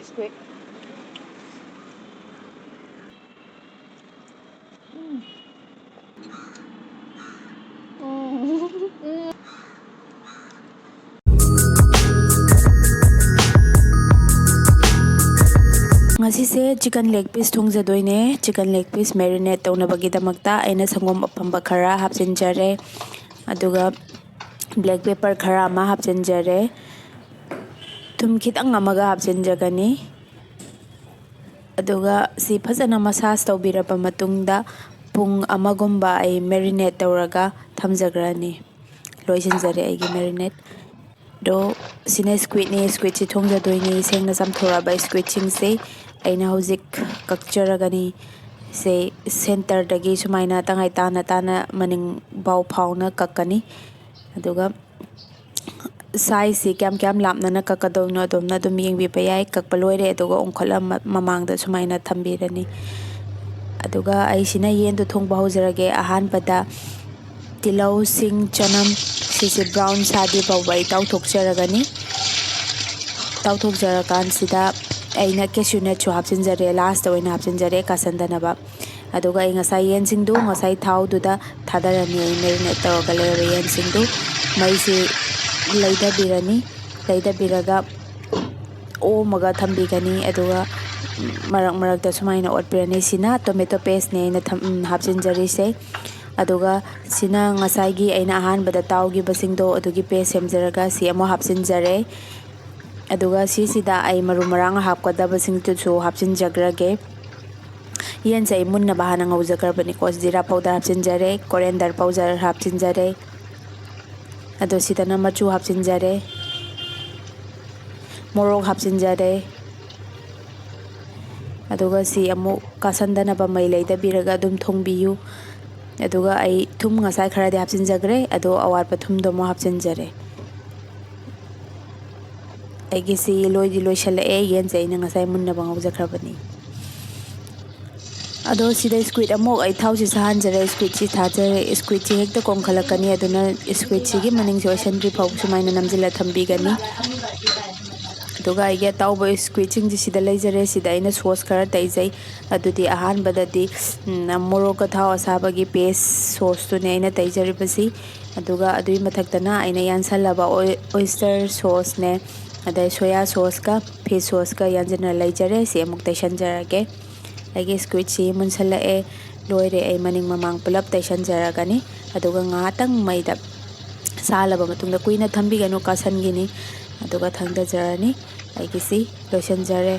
Squid. Ngasise chicken leg piece thongjadoine. Chicken leg piece marinate taunabagidamagta aina sangom apamba khara hapchinjare aduga black pepper khara ama hapchinjare thum khitang amaga hapchinjagani aduga si phajana massage tawbiraba matungda pung amagumba ai marinate tawraga thamjagrani loisinjare aigi marinate do sine squid ni squid si thongjadoine sengna samthoraba squid chingse aina hojik kakcharagani se center dagi sumaina tangai tana maning bau phauna kakani aduga size si kyam lapna na kakadawno adomna dum yengbi payai kakpaloire aduga ongkhala mamangda sumaina thambirani aduga ai sina yendo thongba hojrage ahan pada tilau sing chanam sisi brown sadi bawai tau thokjaragani tau thokjarakan sida aina cashew nut chu hapchinjare last oina hapchinjare kasandanaba aduga ai ngasai yen singdu ngasai thau duda thadarani ai marinate tawga leba yen singdu mai si leida biraga o maga thambigani aduga marak da sumaina otpirani sina tomato paste ne aina hapchinjari se aduga sina ngasai gi aina ahan bada taugi basingdo adugi paste semjaraga si amo hapchinjare aduga sida ai maru marang hapkadaba singtu chu hapchinjagrage yen sai munna bahana ngaujagrabani ko jeera powder hapchinjare coriander powder hapchinjare ado sidana machu hapchinjare morok hapchinjare aduga si amu kasandana ba mai leida biraga dum thongbiyu aduga ai thum ngasai kharadi hapchinjagre ado awar pathum do mo hapchinjare aigi si loishala e yen jaina ngasai munna ba ngaujagrabani ado sida squid amok ai thausi sahanjare squid si thajare squid si hekta kongkhalakani aduna squid si gi maning joisandri phau sumaina namjila thambigani aduga aigi tauba squid sing sida leijare sida aina sauce khara taijai adudi ahan badadi moroka thau asabagi paste sauce tu ne aina taijaribasi aduga adui mathaktana aina yansalaba oyster sauce ne adai soya sauce ka fish sauce ka yanjana leijare si amuk taisanjarage aigi squid si munsala e loire ai maning mamang pulap taisanjaragani aduga ngatang maida salaba matungda kuina thambiganu kasangini aduga thangdajarani aigi si loisanjare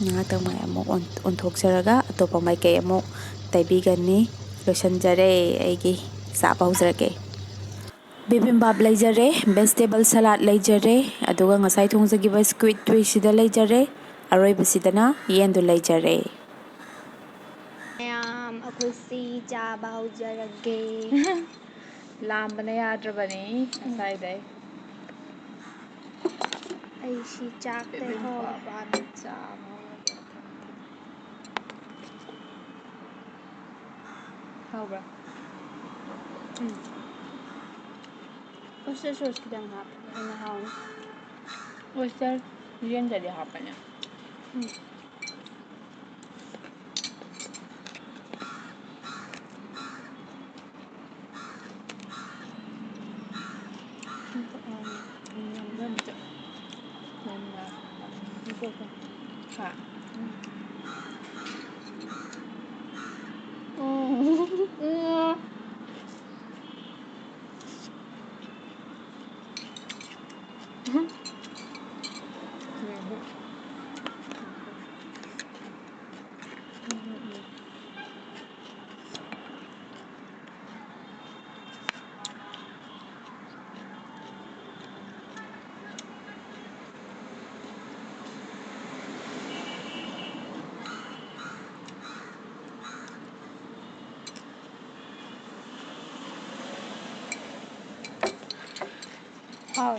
ngatang mai amuk onthokjaraga atopa mai kai amuk taibigani loisanjare aigi saba hojrage bibimbap leijare vegetable salad leijare aduga ngasai thongjagiba squid twist sida leijare aroibasidana yendu leijare ꯃꯌꯥꯝ ꯑꯩꯈꯣꯏꯁꯤ ꯆꯥꯕ ꯍꯧꯖꯔꯒꯦ ꯂꯥꯝꯕꯅ ꯌꯥꯗ꯭ꯔꯕꯅꯤ ꯉꯁꯥꯏꯗꯩ ꯑꯩꯁꯤ ꯆꯥꯛꯇꯩ ꯍꯧꯔꯦ ꯕꯥꯕꯥꯅ ꯆꯥꯕ ꯍꯧꯔꯒꯦ ꯍꯥꯎꯕ꯭ꯔꯥ ꯑꯣꯏꯁꯇꯔ sauce ꯈꯤꯇꯪ ꯍꯥꯞꯄꯒ ꯍꯦꯟꯅ ꯍꯥꯎꯅꯤ oyster ꯌꯦꯟꯗꯗꯤ ꯍꯥꯞꯄꯅꯦ ꯅꯝꯇ ꯅꯝꯅ ꯍꯥ ꯍꯥꯎ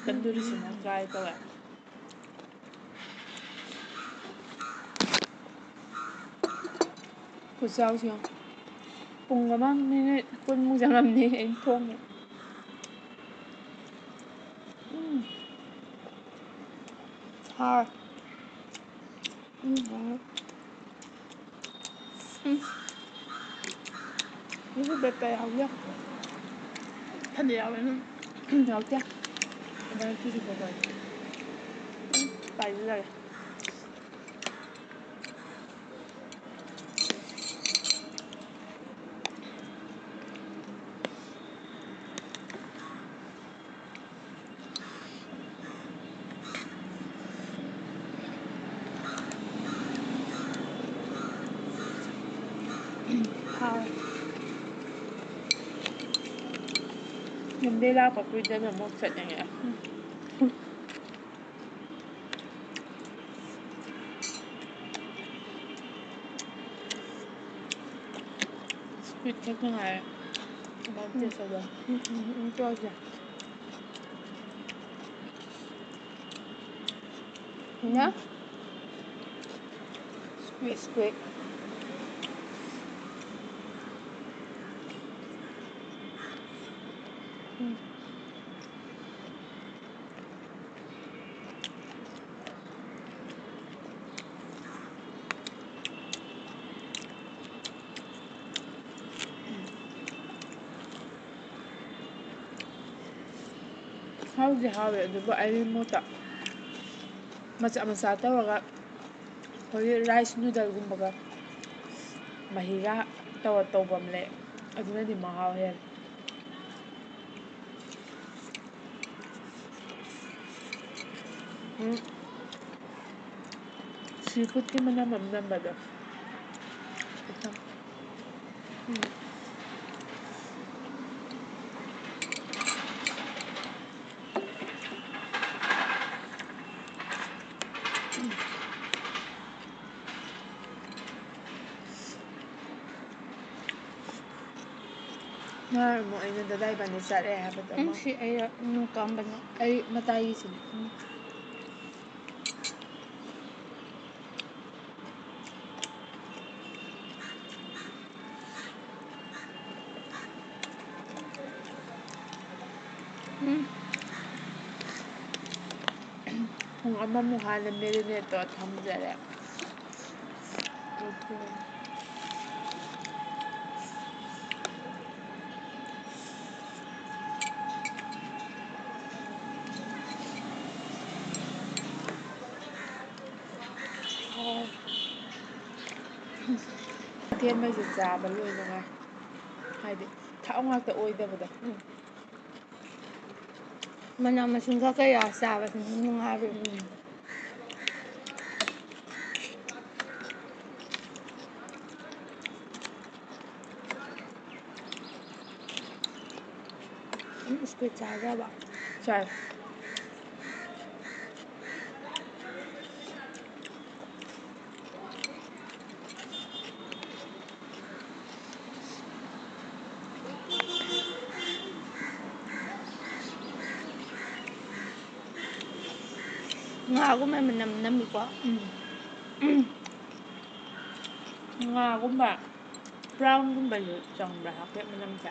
ꯇꯟꯗꯨꯔꯤꯁꯤꯃ ꯇ꯭ꯔꯥꯏ ꯇꯧꯋꯦ ꯈꯨꯠꯆꯥꯎꯁꯤ ꯌꯦꯡꯉꯨ ꯄꯨꯡ ꯑꯃ ꯃꯤꯅꯤꯠ 10ꯃꯨꯛ ꯆꯪꯉꯝꯅꯤ ꯑꯩꯅ ꯊꯣꯡꯕ ꯍꯥꯎ 이거 맵다 야구야. 근데 야구는 야구야. 나 주시 먹어야 돼. 빨리 나래. hào Nhưng đi ra có quy định là một sợi này ạ. Squid chắc nó là bao nhiêu sau đó. cho ra nhá Squid squid. 하우지 하우에 누구 알림 못다. 맞아 떠와가 거기 라이스 누들ꯒꯨꯝꯕꯒ ꯃꯍꯤꯒ ꯇꯧꯔ ꯇꯧꯕ ꯑꯃ ꯂꯩ ꯑꯗꯨꯅꯗꯤ ꯃꯍꯥꯎ ꯍꯦꯜꯂꯦ ꯁꯤ ꯐꯨꯗꯀꯤ ꯃꯅꯝ ꯑꯃ ꯅꯝꯕꯗꯣ ꯉꯥꯔꯃꯨꯛ ꯑꯩꯅ ꯗꯗꯥ ꯏꯕꯥꯅꯤ ꯆꯠꯂꯦ ꯍꯥꯏꯕꯗꯣ ꯑꯃ si ay nung kambano ꯑꯩ ꯃꯇꯥꯏꯒꯤꯁꯤꯅꯦ ꯄꯨꯡ ꯑꯃꯃꯨꯛ ꯍꯥꯟꯅ ꯃꯦꯔꯤꯅꯦꯠ ꯇꯧꯔ ꯊꯝꯖꯔꯦ ꯊꯦꯟꯕꯁꯦ ꯆꯥꯕ ꯂꯣꯏꯅꯉꯥꯏ ꯍꯥꯏꯗꯤ ꯊꯥꯎ ꯉꯥꯛꯇ ꯑꯣꯏꯗꯕꯗꯣ mana masing ka kaya sa nung hari squid sa ba ꯆꯥꯏ ngagum ay manamnami ko ꯉꯥꯒꯨꯝꯕ ꯕ꯭ꯔꯥꯎꯟꯒꯨꯝꯕꯁꯨ ꯆꯪꯕ꯭ꯔꯥ ꯍꯥꯏꯐꯦꯠ ꯃꯅꯝꯁꯦ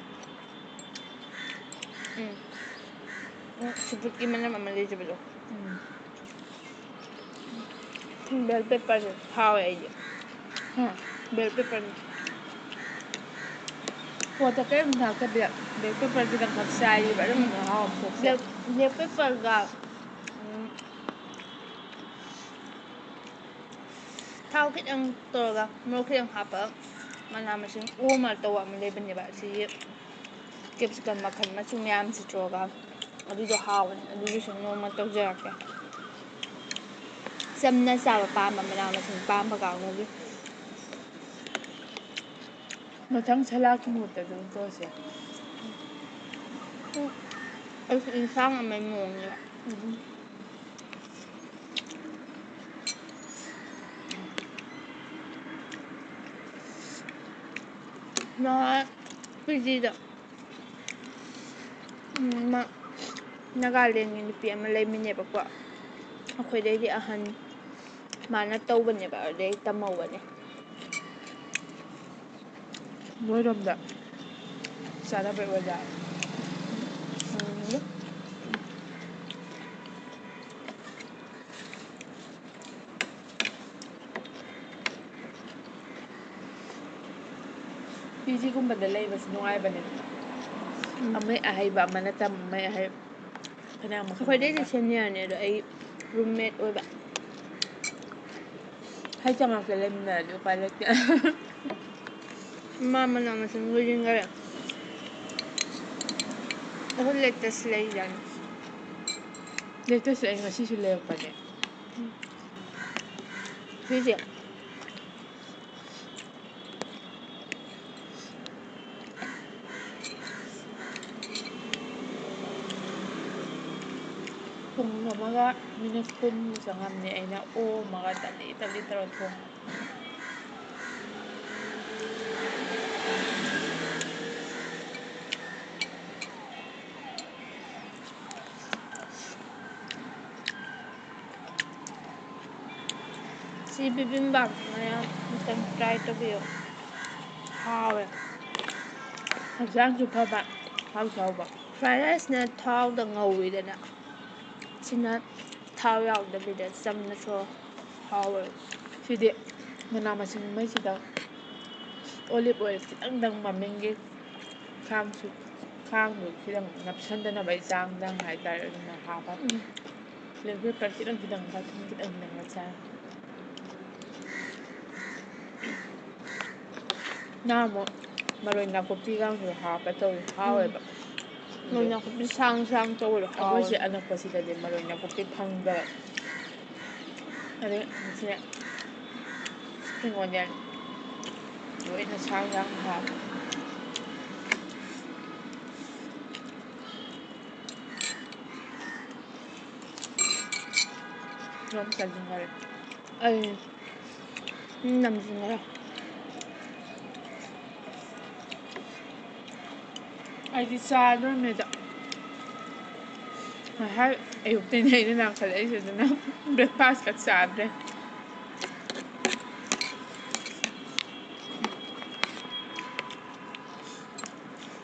siputki manam amalay jabalo bell pepper hao ay ꯍꯥ bell pepper ꯄꯣꯠꯇ ꯀꯔꯤꯝ ꯊꯥꯛꯇꯕꯤꯗ ꯕꯦꯜ ꯄꯦꯄꯔ ꯈꯤꯇꯪꯈꯛ ꯆꯥꯏꯔꯤꯕ ꯑꯗꯨꯝ ꯃꯍꯥꯎ ꯑꯃ ꯊꯣꯛꯁꯦ bell pepper ga thao kitang toga mo kitang hapa mana masing uma tawa amalay baniba si capsicum makhan machu miyam si toga adudo hawan adudo sin noma tawjarake samna saba pama mana masing pama kaunagi ꯃꯊꯪ ꯁꯂꯥꯛꯀꯤ ꯃꯍꯨꯠꯇ ꯑꯗꯨꯝ ꯇꯧꯔꯁꯦ ay insang amay mong na pizida Nagaland nupi ama layminebako akhꯣꯏꯗꯩꯗꯤ ahhan mana tawbaneba adai tamawbane ꯅꯣꯏꯔꯣꯝꯗ ꯆꯥꯅꯕꯩ ꯑꯣꯖꯥ PGꯒꯨꯝꯕꯗ ꯂꯩꯕꯁꯤ ꯅꯨꯡꯉꯥꯏꯕꯅꯦ ꯑꯃꯩ ꯑꯍꯩꯕ ꯑꯃꯅ ꯇꯝ ꯑꯃꯩ ꯑꯍꯩ ꯐꯅꯌꯥꯝ ꯃꯈꯜ ꯑꯩꯈꯣꯏꯗꯩꯗꯤ ꯃꯈꯜ ꯁꯦꯅꯤꯌꯔꯅꯦ ꯑꯗꯣ ꯑꯩ ꯔꯨꯝꯃꯦꯠ ꯑꯣꯏꯕ ꯍꯩꯇ-ꯉꯥꯛꯇ ꯂꯩꯃꯤꯟꯅꯔꯗꯤ ꯎꯄꯥꯏ ꯂꯩꯇꯦ ꯃꯥ ꯃꯁꯤꯡ ꯂꯣꯏꯁꯤꯟꯈꯔꯦ ꯑꯩꯈꯣꯏ ꯂꯦꯇꯦꯁ ꯂꯩꯖꯥꯠꯅꯤ ꯂꯦꯇꯦꯁꯁꯨ ꯑꯩ ꯉꯁꯤꯁꯨ ꯂꯩꯔꯛꯄꯅꯦ ꯁꯤꯁꯦ ꯄꯨꯡ ꯑꯃꯒ ꯃꯤꯅꯤꯠ 10 ꯆꯪꯉꯝꯅꯤ ꯑꯩꯅ ꯑꯣꯝꯃꯒ ꯇꯞꯂꯤ ꯇꯞꯂꯤ ꯇꯧꯔ ꯊꯣꯡ ꯁꯤ ꯕꯤꯕꯤꯝꯕꯥꯞ ꯃꯌꯥꯝ ꯑꯃꯇꯪ ꯇ꯭ꯔꯥꯏ ꯇꯧꯕꯤꯌꯨ ꯍꯥꯎꯋꯦ ꯍꯛꯆꯥꯡꯁꯨ ꯐꯕ ꯍꯥꯎꯁꯨ ꯍꯥꯎꯕ ꯐ꯭ꯔꯥꯏ ꯔꯥꯏꯁꯅ ꯊꯥꯎꯗ ꯉꯧꯋꯤꯗꯅ ꯁꯤꯅ ꯊꯥꯎ ꯌꯥꯎꯗꯕꯤꯗ ꯆꯝꯅꯁꯨ ꯍꯥꯎꯋꯦ ꯁꯤꯗꯤ ꯃꯅꯥ ꯃꯁꯤꯡꯉꯩꯁꯤꯗ ꯑꯣꯂꯤꯚ ꯑꯣꯏꯜ ꯈꯤꯇꯪꯗꯪ ꯃꯃꯤꯡꯒꯤ ꯈꯥꯡꯗꯨ ꯈꯤꯇꯪ ꯅꯞꯁꯟꯗꯅꯕꯒꯤ ꯆꯥꯡꯗꯪ ꯍꯥꯏꯇꯥꯔꯦ ꯑꯗꯨꯃꯥꯏꯅ ꯍꯥꯞꯄ ꯕ꯭ꯂꯦꯛ ꯄꯦꯄꯔ ꯈꯤꯇꯪ ꯈꯤꯇꯪꯒ ꯊꯨꯝ ꯈꯤꯇꯪ ꯈꯤꯇꯪꯒ ꯆꯥꯏ ꯅꯍꯥꯟꯃꯨꯛ ꯃꯔꯣꯏ ꯅꯥꯀꯨꯞꯄꯤꯒꯁꯨ ꯍꯥꯞꯄ ꯇꯧꯋꯤ ꯍꯥꯎꯋꯦꯕ ꯃꯔꯣꯏ ꯑꯗꯣ ꯅꯥꯀꯨꯞꯄꯤ ꯁꯥꯡ ꯁꯥꯡ ꯇꯧꯕꯗꯣ ꯍꯥꯎꯋꯦ ꯑꯩꯈꯣꯏꯁꯦ ꯑꯅꯛꯄꯁꯤꯗꯗꯤ ꯃꯔꯣꯏ ꯅꯥꯀꯨꯞꯄꯤ ꯐꯪꯗꯕ ꯑꯗꯩ ꯉꯁꯤ ꯁꯄ꯭ꯔꯤꯡ ꯑꯣꯅꯤꯌꯟ ꯂꯣꯏꯅ ꯁꯥꯡ ꯁꯥꯡ ꯍꯥꯞꯄꯦ ꯌꯣꯝ ꯆꯥꯅꯤꯡꯉꯔꯦ ꯑꯩ ꯅꯝꯁꯤꯟꯈꯔꯦ ꯑꯩꯗꯤ ꯆꯥꯗꯣꯔꯃꯤꯗ ꯉꯁꯥꯏ ꯑꯌꯨꯛꯇꯩꯅꯦ ꯑꯩꯅ ꯂꯥꯝꯈꯠꯂꯛꯏꯁꯦ ꯑꯗꯨꯅ ꯕ꯭ꯔꯦꯛꯐꯥꯁꯀ ꯆꯥꯗ꯭ꯔꯦ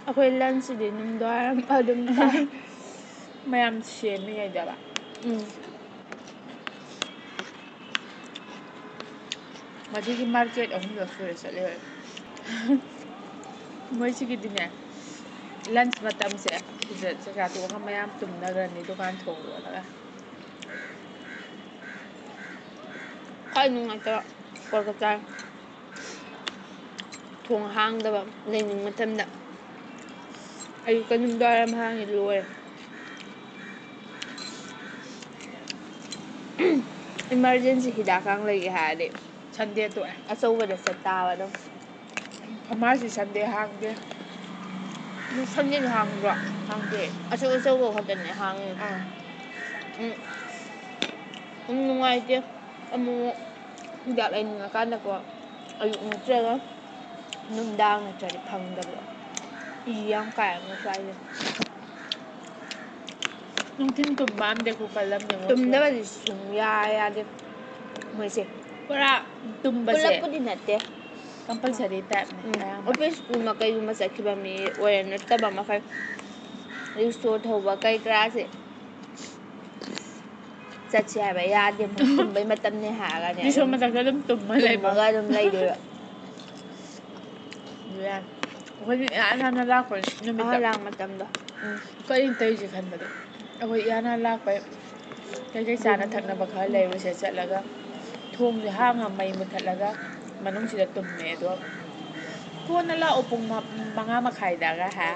ꯑꯩꯈꯣꯏ ꯂꯟꯁꯁꯤꯗꯤ ꯅꯨꯡꯗꯥꯡꯋꯥꯏꯔꯝ ꯑꯗꯨꯝ ꯆꯥꯏ ꯃꯌꯥꯝ ꯁꯦꯝꯃꯤꯉꯩꯗꯕ ꯃꯁꯤꯒꯤ ꯃꯥꯔꯀꯦꯠ ꯑꯍꯨꯝꯂꯛ ꯁꯨꯔꯦ ꯆꯠꯂꯦ ꯃꯣꯏꯁꯤꯒꯤꯗꯤꯅꯦ ꯂꯟꯁ ꯃꯇꯝꯁꯦ ꯁꯤꯗ ꯆꯥꯛꯆꯥ ꯇꯣꯛꯑꯒ ꯃꯌꯥꯝ ꯇꯨꯝꯅꯈ꯭ꯔꯅꯤ ꯗꯨꯀꯥꯟ ꯊꯣꯡ ꯂꯣꯜꯂꯒ ꯈ꯭ꯋꯥꯏ ꯅꯨꯡꯉꯥꯏꯇꯕ ꯀꯣꯜꯀꯇꯥ ꯊꯣꯡ ꯍꯥꯡꯗꯕ ꯂꯩꯅꯤꯡ ꯃꯇꯝꯗ ꯑꯌꯨꯛꯀ ꯅꯨꯡꯗꯥꯡꯋꯥꯏꯔꯝ ꯍꯥꯡꯉꯤ ꯂꯣꯏꯔꯦ ꯏꯃꯥꯔꯖꯦꯟꯁꯤ ꯍꯤꯗꯥꯛꯀ ꯂꯩꯒꯦ ꯍꯥꯏꯔꯗꯤ ꯁꯟꯗꯦ ꯇꯣꯛꯑꯦ ꯑꯆꯧꯕꯗ ꯆꯠꯇꯥꯕ ꯑꯗꯨꯝ ꯐꯥꯔꯃꯥꯁꯤ ꯁꯟꯗꯦ ꯍꯥꯡꯗꯦ ꯁꯟꯗꯦꯁꯨ ꯍꯥꯡꯕ꯭ꯔꯣ ꯍꯥꯡꯗꯦ ꯑꯆꯧ ꯑꯆꯧꯕ ꯈꯛꯇꯅꯦ ꯍꯥꯡꯉꯤ ꯑꯥ ꯅꯨꯡꯉꯥꯏꯇꯦ ꯑꯃꯨꯛ ꯍꯤꯗꯥꯛ ꯂꯩꯅꯤꯡꯉꯀꯥꯟꯗꯀꯣ ꯑꯌꯨꯛ ꯅꯠꯇ꯭ꯔꯒ ꯅꯨꯡꯗꯥꯡ ꯅꯠꯇ꯭ꯔꯗꯤ ꯐꯪꯗꯕꯗꯣ ꯏ ꯌꯥꯝ ꯀꯥꯏ ꯑꯃꯨꯛ ꯁ꯭ꯋꯥꯏꯁꯦ ꯅꯨꯡꯊꯤꯟ ꯇꯨꯝꯕ ꯑꯝꯗ ꯈꯨꯀꯜꯂꯝꯅꯤ ꯃꯣꯏꯁꯦ ꯇꯨꯝꯗꯕꯗꯤ ꯁꯨꯡꯌꯥ ꯌꯥꯗꯦ ꯃꯣꯏꯁꯦ ꯄꯨꯔꯥ ꯇꯨꯝꯕꯁꯦ ꯄꯨꯂꯞꯄꯨꯗꯤ ꯅꯠꯇꯦ ꯀꯝꯄꯜꯁꯔꯤ ꯇꯥꯏꯞꯅꯦ ꯑꯌꯥꯝꯕ ꯑꯣꯐꯤꯁꯀꯨꯝꯕ ꯀꯩꯒꯨꯝꯕ ꯆꯠꯈꯤꯕ ꯃꯤ ꯑꯣꯏꯔ ꯅꯠꯇꯕ ꯃꯈꯩ ꯔꯤꯛꯁꯣ ꯊꯧꯕ ꯀꯩ ꯀꯔꯥꯁꯦ ꯆꯠꯁꯦ ꯍꯥꯏꯕ ꯌꯥꯗꯦ ꯃꯣꯏ ꯇꯨꯝꯕꯩ ꯃꯇꯝꯅꯤ ꯍꯥꯏꯔꯒꯅꯦ ꯔꯤꯁꯣ ꯑꯗꯨꯝ ꯃꯊꯛꯇ ꯑꯗꯨꯝ ꯇꯨꯝꯃ ꯂꯩꯕ ꯇꯨꯝꯃꯒ ꯑꯗꯨꯝ ꯂꯩꯗꯣꯏꯕ ꯑꯗꯨ ꯌꯥꯏ ꯑꯩꯈꯣꯏꯗꯤ ꯏꯍꯥꯟ ꯍꯥꯟꯅ ꯂꯥꯛꯄ ꯅꯨꯃꯤꯠꯇ ꯑꯍꯜ ꯂꯥꯡ ꯃꯇꯝꯗꯣ ꯀꯔꯤꯅꯣ ꯇꯧꯔꯤꯁꯦ ꯈꯟꯕꯗꯣ ꯑꯩꯈꯣꯏ ꯏꯍꯥꯟ ꯍꯥꯟꯅ ꯂꯥꯛꯄꯩ ꯀꯩꯀꯩ ꯆꯥꯅ ꯌꯨꯝꯒꯤ ꯊꯛꯅꯕ ꯈꯔ ꯂꯩꯔꯨꯁꯦ ꯆꯠꯂꯒ ꯊꯣꯡꯁꯦ ꯍꯥꯡꯉ ꯃꯩ ꯃꯨꯠꯊꯠꯂꯒ ꯃꯅꯨꯡꯁꯤꯗ ꯇꯨꯝꯃꯦ ꯑꯗꯣ ꯀꯣꯟꯅ ꯂꯥꯛꯑꯣ ꯄꯨꯡ 5:30ꯗꯒ ꯍꯥꯏ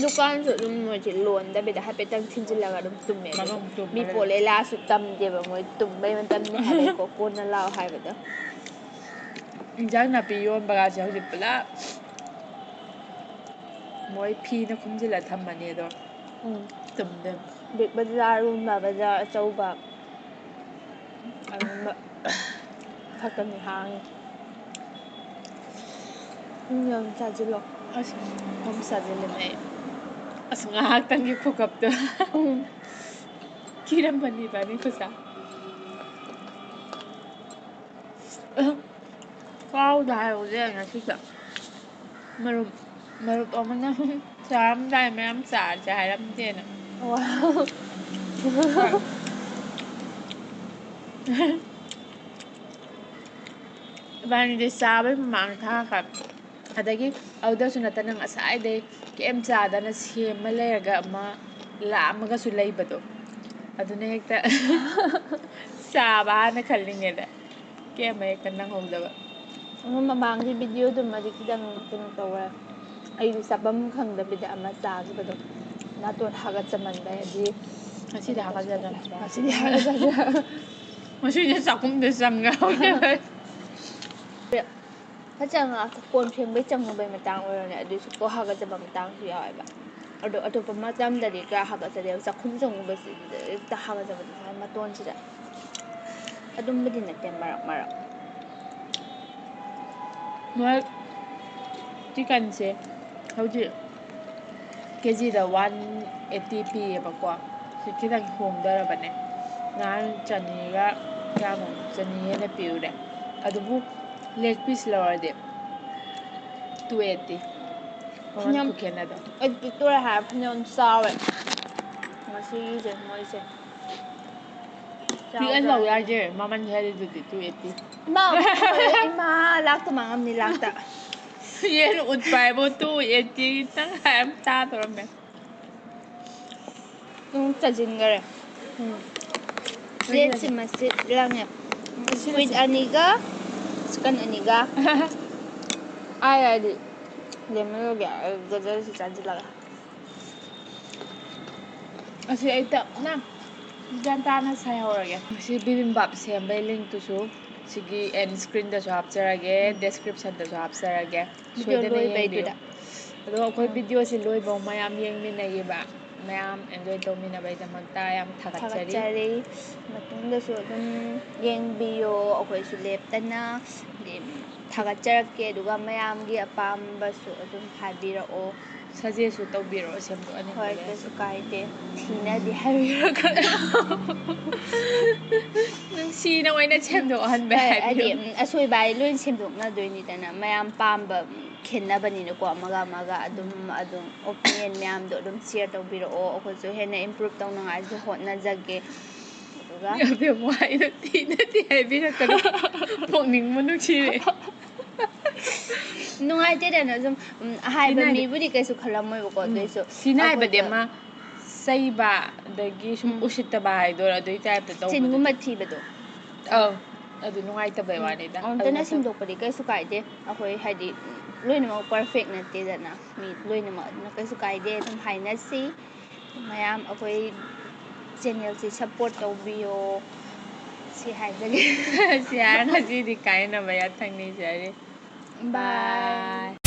ꯗꯨꯀꯥꯟꯁꯨ ꯑꯗꯨꯝ ꯃꯣꯏꯁꯦ ꯂꯣꯟꯗꯕꯤꯗ ꯍꯥꯏꯐꯦꯠꯇꯪ ꯊꯤꯟꯖꯤꯜꯂꯒ ꯑꯗꯨꯝ ꯇꯨꯝꯃꯦ ꯑꯗꯨꯒ ꯃꯅꯨꯡ ꯇꯨꯝꯃ ꯃꯤ ꯂꯩ ꯄꯣꯠꯂꯩ ꯂꯥꯛꯑꯁꯨ ꯇꯝꯗꯦꯕ ꯃꯣꯏ ꯇꯨꯝꯕꯩ ꯃꯇꯝꯅꯤ ꯍꯥꯏꯕꯩꯀꯣ ꯀꯣꯟꯅ ꯂꯥꯛꯑꯣ ꯍꯥꯏꯕꯗꯣ ꯏꯟꯖꯥꯡ ꯅꯥꯄꯤ ꯌꯣꯟꯕꯒꯁꯦ ꯍꯧꯖꯤꯛ ꯄꯨꯂꯞ ꯃꯣꯏ ꯐꯤꯅ ꯈꯨꯝꯖꯤꯜꯂ ꯊꯝꯃꯅꯤ ꯑꯗꯣ ꯇꯨꯝꯗꯣꯏꯅꯤ ꯕꯤꯛ ꯕꯖꯥꯔꯒꯨꯝꯕ ꯕꯖꯥꯔ ꯑꯆꯧꯕ ꯑꯗꯨꯝꯕ ꯈꯛꯇꯅꯤ ꯍꯥꯡꯉꯤ ꯌꯥꯝ ꯆꯥꯁꯤꯜꯂꯣ ꯑꯁ ꯌꯥꯝ ꯆꯥꯖꯤꯜꯂꯤꯝꯅꯦ ꯑꯩ ꯑꯁ ꯉꯥꯏꯍꯥꯛꯇꯪꯒꯤ ꯈꯨꯀꯞꯇꯣ ꯀꯤꯔꯝꯃꯅꯤ ꯏꯕꯥꯅꯤ ꯈꯨꯆꯥ ꯀꯥꯎꯗ ꯍꯥꯏꯍꯧꯗ꯭ꯔꯦ ꯉꯁꯤꯁꯨ ꯃꯔꯨꯞ ꯑꯃꯅ ꯆꯥꯔꯝꯗꯥꯏ ꯃꯌꯥꯝ ꯆꯥꯔꯁꯦ ꯍꯥꯏꯔꯝꯗꯦꯅ ꯏꯕꯥꯅꯤꯗꯤ ꯆꯥꯕꯩ ꯃꯃꯥꯡ ꯊꯥ ꯑꯗꯒꯤ ꯑꯗꯨꯗꯁꯨ ꯅꯠꯇꯅ ꯉꯁꯥꯏꯗꯩ ꯀꯩꯝ ꯆꯥꯗꯅ ꯁꯦꯝꯃ ꯂꯩꯔꯒ ꯑꯃ ꯂꯥꯝꯃꯒꯁꯨ ꯂꯩꯕꯗꯣ ꯑꯗꯨꯅ ꯍꯦꯛꯇ ꯆꯥꯕ ꯍꯥꯟꯅ ꯈꯜꯂꯤꯉꯩꯗ ꯀꯩꯝ ꯍꯦꯛꯇ ꯅꯪꯍꯧꯗꯕ. ꯃꯃꯥꯡꯒꯤ ꯚꯤꯗꯤꯑꯣꯗꯨꯃꯗꯤ ꯈꯤꯇꯪ ꯀꯩꯅꯣ ꯇꯧꯋꯦ. ꯑꯩꯗꯤ ꯆꯥꯐꯝ ꯈꯪꯗꯕꯤꯗ ꯑꯃ ꯆꯥꯈꯤꯕꯗꯣ ꯅꯥꯇꯣꯟ ꯍꯥꯒꯠꯆꯃꯟꯕꯩ ꯑꯗꯨꯗꯤ ꯉꯁꯤꯗꯤ ꯍꯥꯒꯠꯆꯗ꯭ꯔꯦ. ꯉꯁꯤꯗꯤ ꯍꯥꯒꯠꯆꯗ꯭ꯔꯦ. ꯉꯁꯤꯗꯤ ꯆꯥꯛꯈꯨꯝꯗ ꯆꯪꯉꯧꯗꯦꯕ. ꯐꯖꯅ ꯀꯣꯟ ꯐꯦꯡꯕꯩ ꯆꯪꯉꯨꯕꯩ ꯃꯇꯥꯡ ꯑꯣꯏꯔꯣꯅꯦ ꯑꯗꯨꯏꯁꯨ ꯀꯣ ꯍꯥꯒꯠꯆꯕ ꯃꯇꯥꯡꯁꯨ ꯌꯥꯎꯋꯦꯕ. ꯑꯗꯣ ꯑꯇꯣꯞꯄ ꯃꯇꯝꯗꯗꯤ ꯀꯌꯥ ꯍꯥꯒꯠꯆꯗꯦꯕ. ꯆꯥꯛꯈꯨꯝ ꯆꯪꯉꯨꯕꯁꯤꯗ ꯍꯦꯛꯇ ꯍꯥꯒꯠꯆꯕꯗꯣ ꯁꯨꯃꯥꯏꯅ ꯃꯇꯣꯟꯁꯤꯗ. ꯑꯗꯨꯝꯕꯗꯤ ꯅꯠꯇꯦ ꯃꯔꯛ. ꯃꯣꯏ ꯆꯤꯛꯀꯟꯁꯦ ꯍꯧꯖꯤꯛ ꯀꯦꯖꯤꯗ 180 ꯄꯤꯌꯦꯕꯀꯣ. ꯁꯤ ꯈꯤꯇꯪ ꯍꯣꯡꯊꯔꯕꯅꯦ. ꯅꯍꯥꯟ ꯆꯅꯤꯒ ꯀꯌꯥꯅꯣ ꯆꯅꯤ ꯍꯦꯟꯅ ꯄꯤꯔꯨꯔꯦ. ꯑꯗꯨꯕꯨ ꯂꯦగ్ ꯄꯤꯁ ꯂꯧꯔꯗꯤ 280. ꯃꯃꯜ ꯐꯅꯌꯥꯝ ꯈꯨꯈꯦꯠꯅꯗꯣ. ꯑꯩ ꯄꯤꯛꯇꯣꯔꯦ ꯍꯥꯏꯔ ꯐꯅꯌꯥꯝ ꯆꯥꯎꯋꯦ ꯉꯁꯤꯒꯤꯁꯦ ꯃꯣꯏꯁꯦ. ꯄꯤꯛꯑ ꯂꯧ ꯌꯥꯏꯁꯦ ꯃꯃꯜ ꯍꯦꯜꯂꯤꯗꯨꯗꯤ 280. ꯏꯃꯥ ꯂꯥꯛꯇ ꯃꯥꯡꯉꯝꯅꯤ ꯂꯥꯛꯇ. ꯌꯦꯟ ꯎꯠꯄ ꯍꯥꯏꯕꯨ 280 ꯇꯪꯈꯥꯏ ꯑꯃ ꯇꯥꯗꯣꯔꯝꯃꯦ. ꯆꯥꯁꯤꯟꯈꯔꯦ. ꯄ꯭ꯂꯦꯠꯁꯤꯃ ꯁꯤꯠꯂꯝꯃꯦ. ꯁ꯭ꯀꯨꯏꯠ ꯑꯅꯤꯒ ꯆꯤꯛꯀꯟ ꯑꯅꯤꯒ. ꯌꯥꯔꯗꯤ ꯂꯦꯝꯍꯜꯂꯒꯦ ꯒꯖꯔꯁꯤ ꯆꯥꯁꯤꯜꯂꯒ. ꯑꯁꯤ ꯑꯩ ꯇꯞꯅ ꯒ꯭ꯌꯥꯟ ꯇꯥꯅ ꯁꯥꯏꯍꯧꯔꯒꯦ. ꯉꯁꯤ ꯕꯤꯕꯤꯝꯕꯥꯞ ꯁꯦꯝꯕꯩ ꯂꯤꯡꯛꯇꯨꯁꯨ ꯁꯤꯒꯤ ꯑꯦꯟ ꯁꯀ꯭ꯔꯤꯟꯗꯁꯨ ꯍꯥꯞꯆꯔꯒꯦ ꯗꯦꯁꯀ꯭ꯔꯤꯞꯁꯟꯗꯁꯨ ꯍꯥꯞꯆꯔꯒꯦ. ꯚꯤꯗꯤꯑꯣ ꯁꯣꯏꯗꯅ ꯌꯦꯡꯕꯤꯌꯨ. ꯂꯣꯏꯕꯩꯗꯨꯗ ꯑꯗꯣ ꯑꯩꯈꯣꯏ ꯚꯤꯗꯤꯑꯣꯁꯤ ꯂꯣꯏꯐꯧ ꯃꯌꯥꯝ ꯌꯦꯡꯃꯤꯟꯅꯈꯤꯕ ꯃꯌꯥꯝ ꯑꯦꯟꯖꯣꯏ ꯇꯧꯃꯤꯟꯅꯕꯩꯗꯃꯛꯇ ꯌꯥꯝ ꯊꯥꯒꯠꯆꯔꯤ. ꯃꯇꯨꯡꯗꯁꯨ ꯑꯗꯨꯝ ꯌꯦꯡꯕꯤꯌꯣ ꯑꯩꯈꯣꯏꯁꯨ ꯂꯦꯞꯇꯅ ꯊꯥꯒꯠꯆꯔꯛꯀꯦ ꯑꯗꯨꯒ ꯃꯌꯥꯝꯒꯤ ꯑꯄꯥꯝꯕꯁꯨ ꯑꯗꯨꯝ ꯍꯥꯏꯕꯤꯔꯛꯑꯣ. ꯁꯖꯦꯁꯁꯨ ꯇꯧꯕꯤꯔꯛꯑꯣ ꯁꯦꯝꯗꯣꯛꯍꯟꯅꯤꯡꯕ ꯍꯣꯏ ꯂꯩꯔꯁꯨ. ꯀꯩꯁꯨ ꯀꯥꯏꯗꯦ. ꯊꯤꯅꯗꯤ ꯍꯥꯏꯕꯤꯔꯛꯀꯅꯨ. ꯅꯨꯡꯁꯤꯅ ꯑꯣꯏꯅ ꯁꯦꯝꯗꯣꯛꯍꯟꯕ ꯍꯣꯏ ꯍꯥꯏꯕꯤꯌꯨ. ꯍꯥꯏꯗꯤ ꯑꯁꯣꯏꯕ ꯍꯥꯏ ꯂꯣꯏ ꯁꯦꯝꯗꯣꯛꯅꯗꯣꯏꯅꯤꯗꯅ ꯃꯌꯥꯝ ꯄꯥꯝꯕ ꯈꯦꯠꯅꯕꯅꯤꯅꯀꯣ ꯑꯃꯒ ꯑꯗꯨꯝ ꯑꯣꯄꯤꯅꯤꯌꯟ ꯃꯌꯥꯝꯗꯣ ꯑꯗꯨꯝ ꯁꯤꯌꯔ ꯇꯧꯕꯤꯔꯛꯑꯣ. ꯑꯩꯈꯣꯏꯁꯨ ꯍꯦꯟꯅ ꯏꯝꯄ꯭ꯔꯨꯞ ꯇꯧꯅꯉꯥꯏꯁꯨ ꯍꯣꯠꯅꯖꯒꯦ. ꯑꯗꯨꯒ ꯋꯥꯍꯩꯗꯣ ꯊꯤꯅꯗꯤ ꯍꯥꯏꯕꯤꯔꯛꯀꯅꯨ. ꯄꯨꯛꯅꯤꯡꯕꯨ ꯅꯨꯡꯁꯤꯔꯦ. ꯅꯨꯡꯉꯥꯏꯇꯦꯗꯅ ꯁꯨꯝ ꯍꯥꯏꯕ ꯊꯤꯅ ꯍꯥꯏꯗꯤ ꯃꯤꯕꯨꯗꯤ ꯀꯩꯁꯨ ꯈꯜꯂꯝꯃꯣꯏꯕꯀꯣ ꯑꯗꯨꯏꯁꯨ ꯊꯤꯅ ꯍꯥꯏꯕꯗꯤ ꯑꯩꯈꯣꯏꯗ ꯑꯃ ꯆꯩꯕ ꯑꯗꯒꯤ ꯁꯨꯝ ꯎꯁꯤꯠꯇꯕ ꯍꯥꯏꯗꯣꯏꯔꯥ ꯑꯗꯨꯏ ꯇꯥꯏꯞꯇ ꯇꯧꯕꯗꯨꯗꯤ ꯆꯤꯟꯒꯨꯝꯕ ꯊꯤꯕꯗꯣ ꯑꯧ ꯑꯗꯨ ꯅꯨꯡꯉꯥꯏꯇꯕꯩ ꯋꯥꯅꯤꯗ ꯑꯗꯨ ꯑꯗꯨꯅ ꯅꯠꯇꯕ ꯁꯦꯝꯗꯣꯛꯄꯗꯤ ꯀꯩꯁꯨ ꯀꯥꯏꯗꯦ. ꯑꯩꯈꯣꯏ ꯍꯥꯏꯗꯤ ꯂꯣꯏꯅꯃꯛ ꯄꯔꯐꯦꯛ ꯅꯠꯇꯦꯗꯅ ꯃꯤ ꯂꯣꯏꯅꯃꯛ ꯑꯗꯨꯅ ꯀꯩꯁꯨ ꯀꯥꯏꯗꯦ ꯑꯗꯨꯝ ꯍꯥꯏꯅꯁꯤ. ꯃꯌꯥꯝ ꯑꯩꯈꯣꯏ ꯆꯦꯟꯅꯦꯜꯁꯤ ꯁꯞꯄꯣꯔꯠ ꯇꯧꯕꯤꯌꯣ. ꯁꯤ ꯍꯥꯏꯖꯒꯦ. ꯁꯤ ꯍꯥꯏꯔ ꯉꯁꯤꯗꯤ ꯀꯥꯏꯅꯕ ꯌꯥꯊꯪ ꯅꯤꯖꯔꯤ. ꯕꯥꯏ. ꯕꯥꯏ.